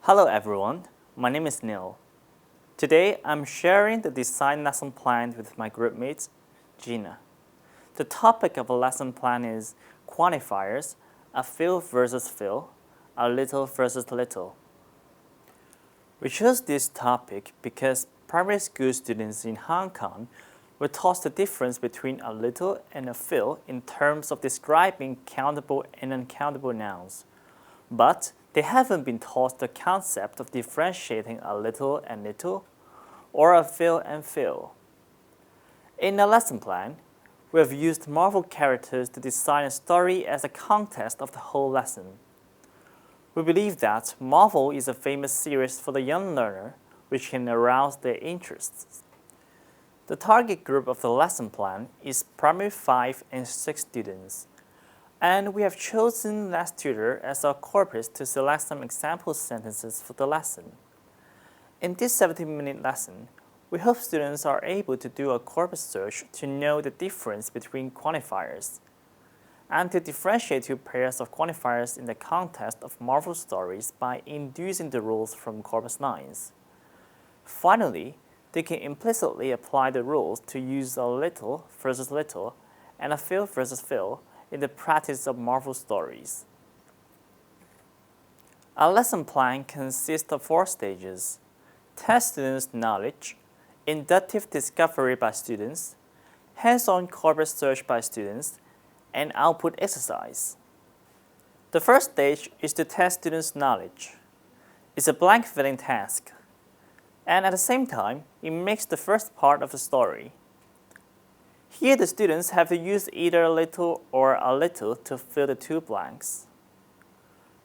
Hello everyone, my name is Neil. Today I'm sharing the design lesson plan with my group mates, Jeana. The topic of a lesson plan is quantifiers, a few versus few, a little versus little. We chose this topic because primary school students in Hong Kong were taught the difference between a little and a few in terms of describing countable and uncountable nouns. But they haven't been taught the concept of differentiating a little and little, or a few and few. In the lesson plan, we have used Marvel characters to design a story as a context of the whole lesson. We believe that Marvel is a famous series for the young learner, which can arouse their interests. The target group of the lesson plan is primary 5 and 6 students, and we have chosen LessTutor as our corpus to select some example sentences for the lesson. In this 17-minute lesson, we hope students are able to do a corpus search to know the difference between quantifiers, and to differentiate two pairs of quantifiers in the context of Marvel stories by inducing the rules from corpus lines. Finally, they can implicitly apply the rules to use a little versus little and a few versus few in the practice of Marvel stories. Our lesson plan consists of 4 stages: test students' knowledge, inductive discovery by students, hands-on corpus search by students, and output exercise. The first stage is to test students' knowledge. It's a blank filling task, and at the same time, it makes the first part of the story. Here the students have to use either a little or a little to fill the 2 blanks.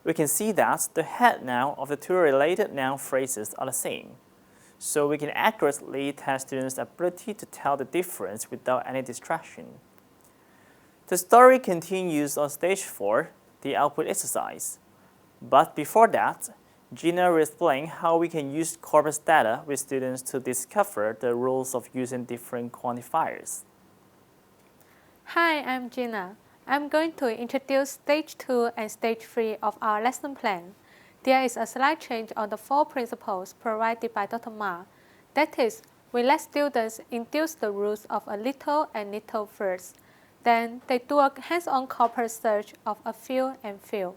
We can see that the head noun of the 2 related noun phrases are the same, so we can accurately test students' ability to tell the difference without any distraction. The story continues on stage 4, the output exercise. But before that, Jeana will explain how we can use corpus data with students to discover the rules of using different quantifiers. Hi, I'm Jeana. I'm going to introduce Stage 2 and Stage 3 of our lesson plan. There is a slight change on the 4 principles provided by Dr. Ma. That is, we let students induce the rules of a little and little first. Then they do a hands-on corpus search of a few and few.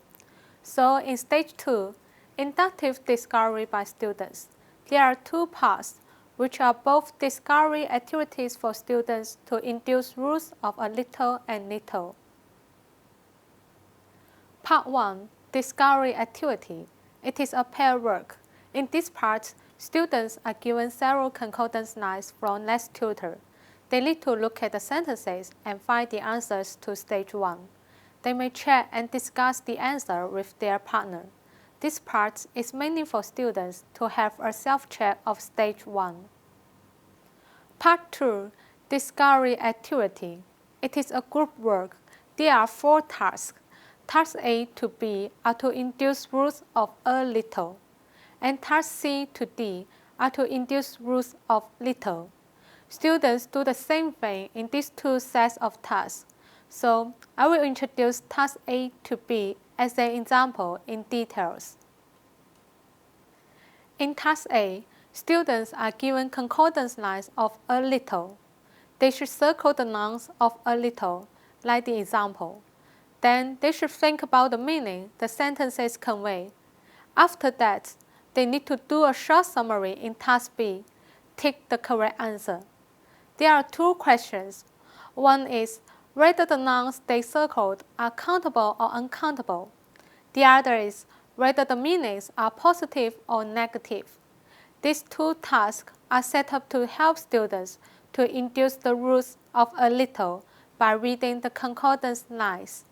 So in Stage 2, inductive discovery by students, there are 2 parts, which are both discovery activities for students to induce rules of a little and little. Part 1. Discovery activity. It is a pair work. In this part, students are given several concordance lines from LessTutor. They need to look at the sentences and find the answers to Stage 1. They may check and discuss the answer with their partner. This part is mainly for students to have a self-check of Stage 1. Part 2. Discovery activity. It is a group work. There are 4 tasks. Tasks A to B are to induce rules of a little, and tasks C to D are to induce rules of little. Students do the same thing in these 2 sets of tasks. So I will introduce task A to B as an example in details. In task A, students are given concordance lines of a little. They should circle the nouns of a little, like the example. Then they should think about the meaning the sentences convey. After that, they need to do a short summary in task B. Tick the correct answer. There are 2 questions. One is whether the nouns they circled are countable or uncountable. The other is whether the meanings are positive or negative. These 2 tasks are set up to help students to induce the rules of a little by reading the concordance lines.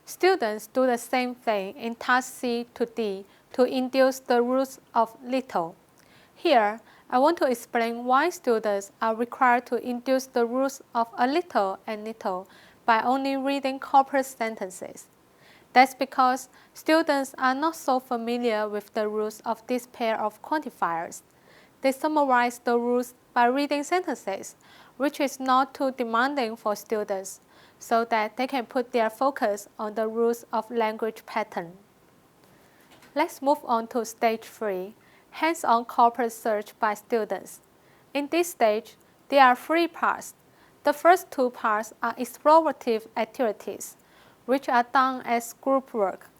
Students do the same thing in task C to D to induce the rules of little. Here, I want to explain why students are required to induce the rules of a little and little by only reading corpus sentences. That's because students are not so familiar with the rules of this pair of quantifiers. They summarize the rules by reading sentences, which is not too demanding for students, so that they can put their focus on the rules of language pattern. Let's move on to stage 3, hands-on corpus search by students. In this stage, there are 3 parts. The first 2 parts are explorative activities, which are done as group work.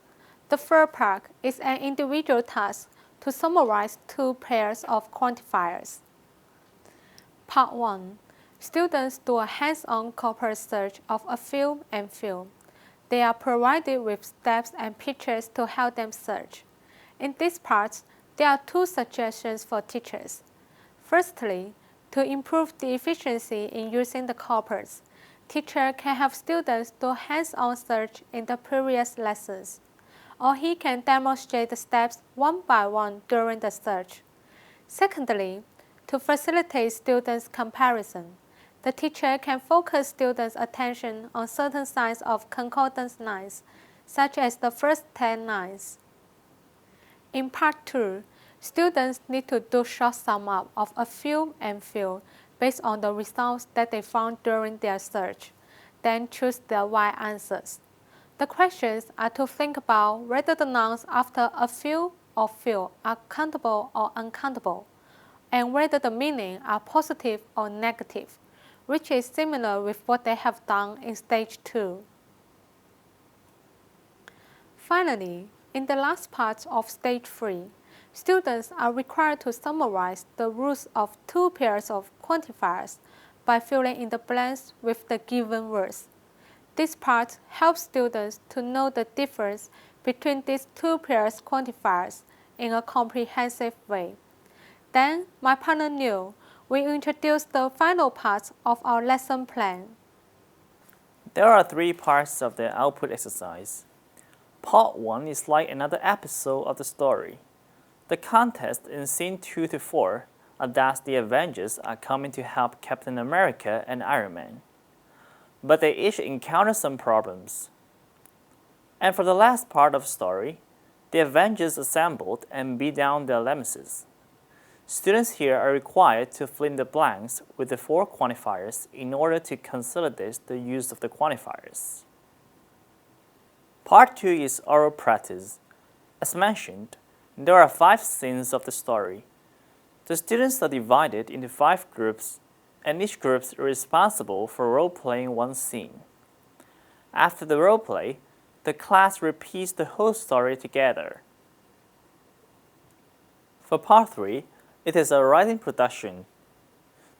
The third part is an individual task to summarize 2 pairs of quantifiers. Part 1. Students do a hands-on corpus search of a film and film. They are provided with steps and pictures to help them search. In this part, there are 2 suggestions for teachers. Firstly, to improve the efficiency in using the corpus, teacher can have students do hands-on search in the previous lessons, or he can demonstrate the steps one by one during the search. Secondly, to facilitate students' comparison, the teacher can focus students' attention on certain signs of concordance lines, such as the first 10 lines. In Part 2, students need to do short sum up of a film and film based on the results that they found during their search, then choose their right answers. The questions are to think about whether the nouns after a film or film are countable or uncountable, and whether the meaning are positive or negative, which is similar with what they have done in stage 2. Finally, in the last part of stage 3, students are required to summarize the rules of 2 pairs of quantifiers by filling in the blanks with the given words. This part helps students to know the difference between these 2 pairs quantifiers in a comprehensive way. Then, my partner Neil will introduce the final part of our lesson plan. There are 3 parts of the output exercise. Part 1 is like another episode of the story. The context in scene 2 to 4 are that the Avengers are coming to help Captain America and Iron Man, but they each encounter some problems. And for the last part of the story, the Avengers assembled and beat down their nemesis. Students here are required to fill in the blanks with the 4 quantifiers in order to consolidate the use of the quantifiers. Part 2 is oral practice. As mentioned, there are 5 scenes of the story. The students are divided into 5 groups, and each group is responsible for role-playing 1 scene. After the role-play, the class repeats the whole story together. For Part 3, it is a writing production.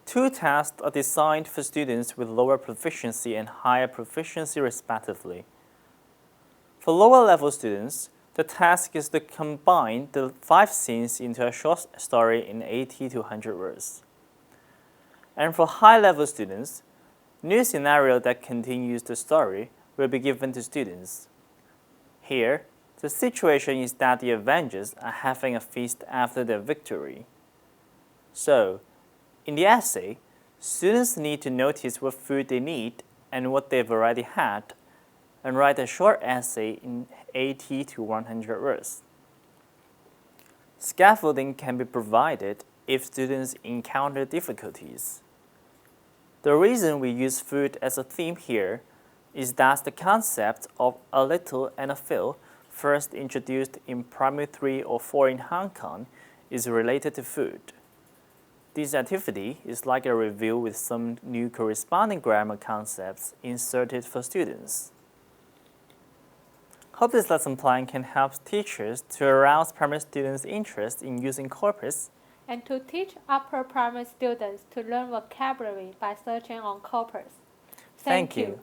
2 tasks are designed for students with lower proficiency and higher proficiency respectively. For lower-level students, the task is to combine the 5 scenes into a short story in 80 to 100 words. And for high-level students, new scenario that continues the story will be given to students. Here, the situation is that the Avengers are having a feast after their victory. So, in the essay, students need to notice what food they need and what they've already had, and write a short essay in 80 to 100 words. Scaffolding can be provided if students encounter difficulties. The reason we use food as a theme here is that the concept of a little and a fill, first introduced in primary 3 or 4 in Hong Kong, is related to food. This activity is like a review with some new corresponding grammar concepts inserted for students. Hope this lesson plan can help teachers to arouse primary students' interest in using corpus and to teach upper primary students to learn vocabulary by searching on corpus. Thank you.